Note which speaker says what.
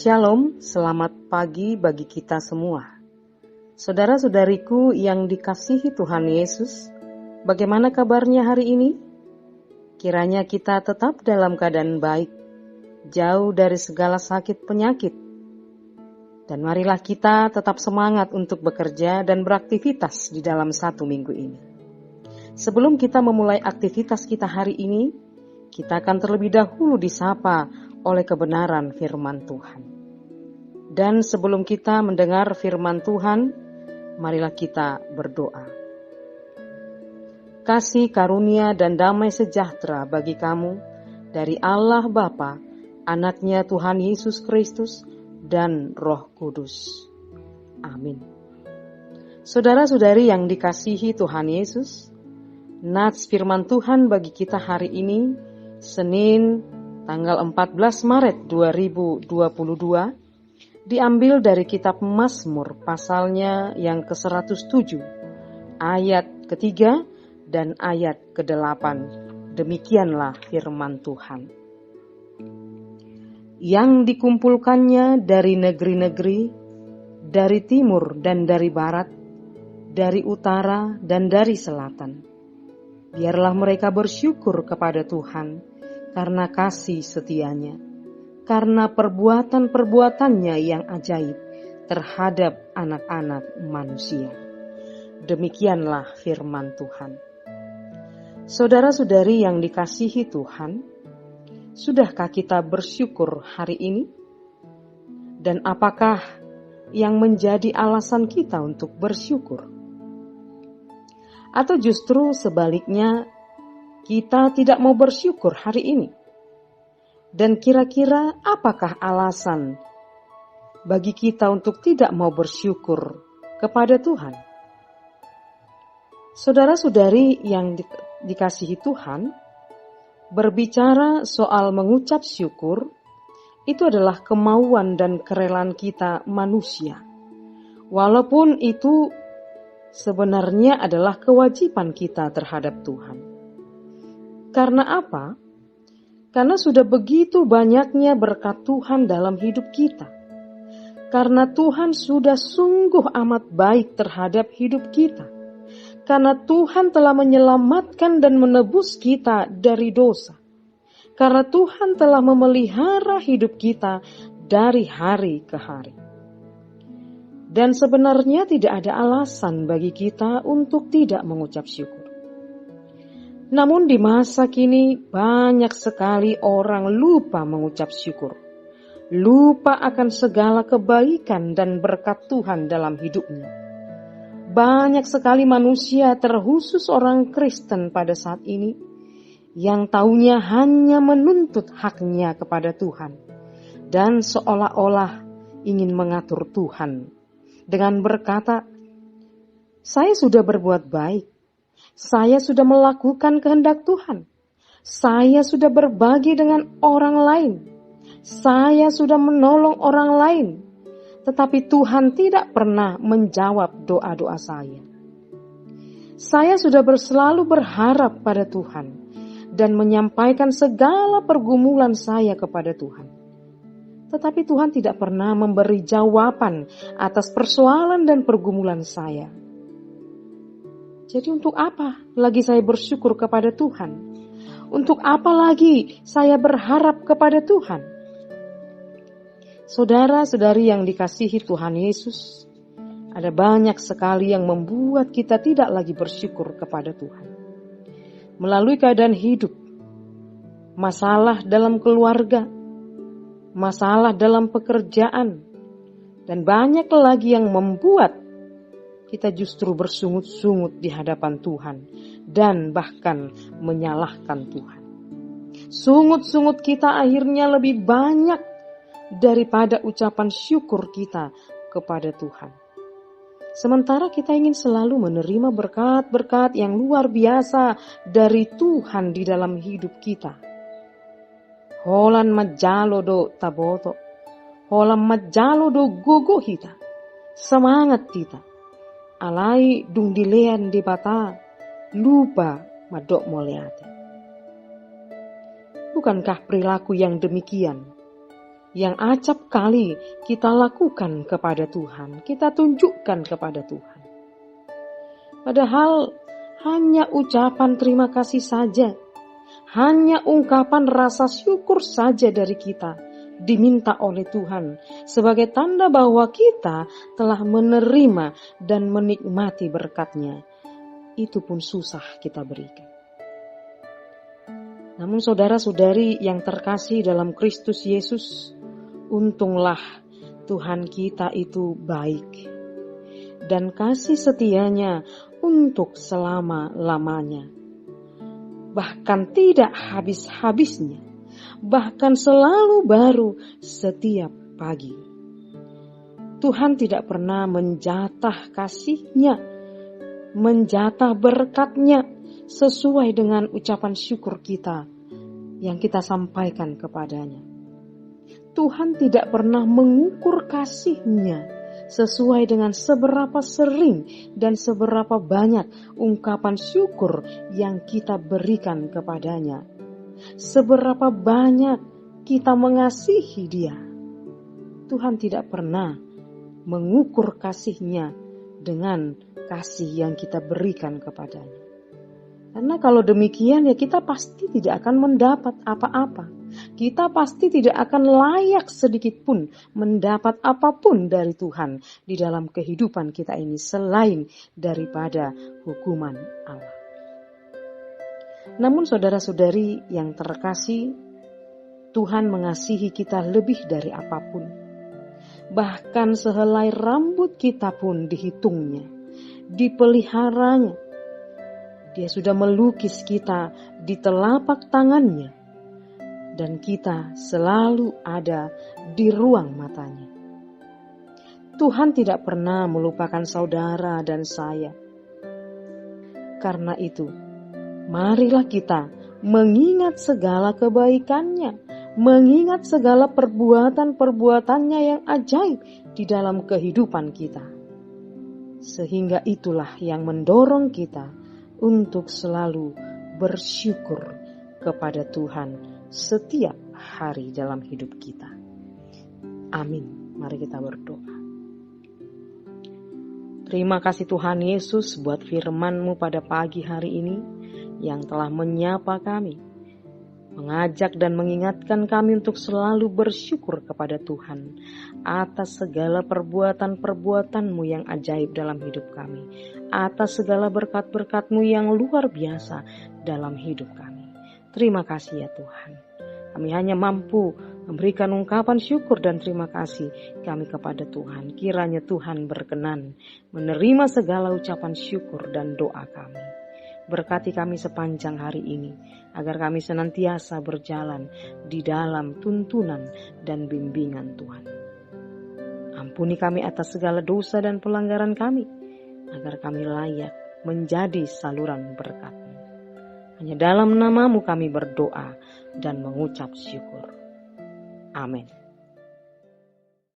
Speaker 1: Shalom, selamat pagi bagi kita semua. Saudara-saudariku yang dikasihi Tuhan Yesus, bagaimana kabarnya hari ini? Kiranya kita tetap dalam keadaan baik, jauh dari segala sakit penyakit. Dan marilah kita tetap semangat untuk bekerja dan beraktivitas di dalam satu minggu ini. Sebelum kita memulai aktivitas kita hari ini, kita akan terlebih dahulu disapa oleh kebenaran firman Tuhan. Dan sebelum kita mendengar firman Tuhan, marilah kita berdoa. Kasih karunia dan damai sejahtera bagi kamu dari Allah Bapa, Anaknya Tuhan Yesus Kristus, dan Roh Kudus. Amin. Saudara-saudari yang dikasihi Tuhan Yesus, nats firman Tuhan bagi kita hari ini, Senin tanggal 14 Maret 2022, diambil dari kitab Mazmur pasalnya yang ke-107, ayat ketiga dan ayat ke-8. Demikianlah firman Tuhan. Yang dikumpulkannya dari negeri-negeri, dari timur dan dari barat, dari utara dan dari selatan. Biarlah mereka bersyukur kepada Tuhan, karena kasih setianya, karena perbuatan-perbuatannya yang ajaib terhadap anak-anak manusia. Demikianlah firman Tuhan. Saudara-saudari yang dikasihi Tuhan, sudahkah kita bersyukur hari ini? Dan apakah yang menjadi alasan kita untuk bersyukur? Atau justru sebaliknya, kita tidak mau bersyukur hari ini? Dan kira-kira apakah alasan bagi kita untuk tidak mau bersyukur kepada Tuhan? Saudara-saudari yang dikasihi Tuhan, berbicara soal mengucap syukur, itu adalah kemauan dan kerelaan kita manusia. Walaupun itu sebenarnya adalah kewajiban kita terhadap Tuhan. Karena apa? Karena sudah begitu banyaknya berkat Tuhan dalam hidup kita. Karena Tuhan sudah sungguh amat baik terhadap hidup kita. Karena Tuhan telah menyelamatkan dan menebus kita dari dosa. Karena Tuhan telah memelihara hidup kita dari hari ke hari. Dan sebenarnya tidak ada alasan bagi kita untuk tidak mengucap syukur. Namun di masa kini banyak sekali orang lupa mengucap syukur. Lupa akan segala kebaikan dan berkat Tuhan dalam hidupnya. Banyak sekali manusia, terkhusus orang Kristen pada saat ini, yang taunya hanya menuntut haknya kepada Tuhan. Dan seolah-olah ingin mengatur Tuhan dengan berkata, saya sudah berbuat baik. Saya sudah melakukan kehendak Tuhan. Saya sudah berbagi dengan orang lain. Saya sudah menolong orang lain. Tetapi Tuhan tidak pernah menjawab doa-doa saya. Saya sudah selalu berharap pada Tuhan dan menyampaikan segala pergumulan saya kepada Tuhan. Tetapi Tuhan tidak pernah memberi jawaban atas persoalan dan pergumulan saya. Jadi untuk apa lagi saya bersyukur kepada Tuhan? Untuk apa lagi saya berharap kepada Tuhan? Saudara-saudari yang dikasihi Tuhan Yesus, ada banyak sekali yang membuat kita tidak lagi bersyukur kepada Tuhan. Melalui keadaan hidup, masalah dalam keluarga, masalah dalam pekerjaan, dan banyak lagi yang membuat kita justru bersungut-sungut di hadapan Tuhan dan bahkan menyalahkan Tuhan. Sungut-sungut kita akhirnya lebih banyak daripada ucapan syukur kita kepada Tuhan. Sementara kita ingin selalu menerima berkat-berkat yang luar biasa dari Tuhan di dalam hidup kita. Holan majalo do taboto, holan majalo do gogo hita, semangat kita. Alai dung dilean di bata, lupa madok moleate. Bukankah perilaku yang demikian yang acap kali kita lakukan kepada Tuhan, kita tunjukkan kepada Tuhan. Padahal hanya ucapan terima kasih saja, hanya ungkapan rasa syukur saja dari kita diminta oleh Tuhan sebagai tanda bahwa kita telah menerima dan menikmati berkat-Nya. Itu pun susah kita berikan. Namun saudara-saudari yang terkasih dalam Kristus Yesus, untunglah Tuhan kita itu baik dan kasih setianya untuk selama-lamanya. Bahkan tidak habis-habisnya, bahkan selalu baru setiap pagi. Tuhan tidak pernah menjatah kasih-Nya, menjatah berkat-Nya sesuai dengan ucapan syukur kita yang kita sampaikan kepadanya. Tuhan tidak pernah mengukur kasih-Nya sesuai dengan seberapa sering dan seberapa banyak ungkapan syukur yang kita berikan kepadanya. Seberapa banyak kita mengasihi Dia. Tuhan tidak pernah mengukur kasih-Nya dengan kasih yang kita berikan kepadanya. Karena kalau demikian ya kita pasti tidak akan mendapat apa-apa. Kita pasti tidak akan layak sedikit pun mendapat apapun dari Tuhan di dalam kehidupan kita ini selain daripada hukuman Allah. Namun saudara-saudari yang terkasih, Tuhan mengasihi kita lebih dari apapun. Bahkan sehelai rambut kita pun dihitungnya, dipeliharanya. Dia sudah melukis kita di telapak tangannya, dan kita selalu ada di ruang matanya. Tuhan tidak pernah melupakan saudara dan saya. Karena itu, marilah kita mengingat segala kebaikan-Nya, mengingat segala perbuatan-perbuatannya yang ajaib di dalam kehidupan kita. Sehingga itulah yang mendorong kita untuk selalu bersyukur kepada Tuhan setiap hari dalam hidup kita. Amin. Mari kita berdoa. Terima kasih Tuhan Yesus buat firman-Mu pada pagi hari ini yang telah menyapa kami, mengajak dan mengingatkan kami untuk selalu bersyukur kepada Tuhan atas segala perbuatan-perbuatan-Mu yang ajaib dalam hidup kami, atas segala berkat-berkat-Mu yang luar biasa dalam hidup kami. Terima kasih ya Tuhan. Kami hanya mampu memberikan ungkapan syukur dan terima kasih kami kepada Tuhan. Kiranya Tuhan berkenan menerima segala ucapan syukur dan doa kami. Berkati kami sepanjang hari ini, agar kami senantiasa berjalan di dalam tuntunan dan bimbingan Tuhan. Ampuni kami atas segala dosa dan pelanggaran kami, agar kami layak menjadi saluran berkat-Mu. Hanya dalam nama-Mu kami berdoa dan mengucap syukur. Amin.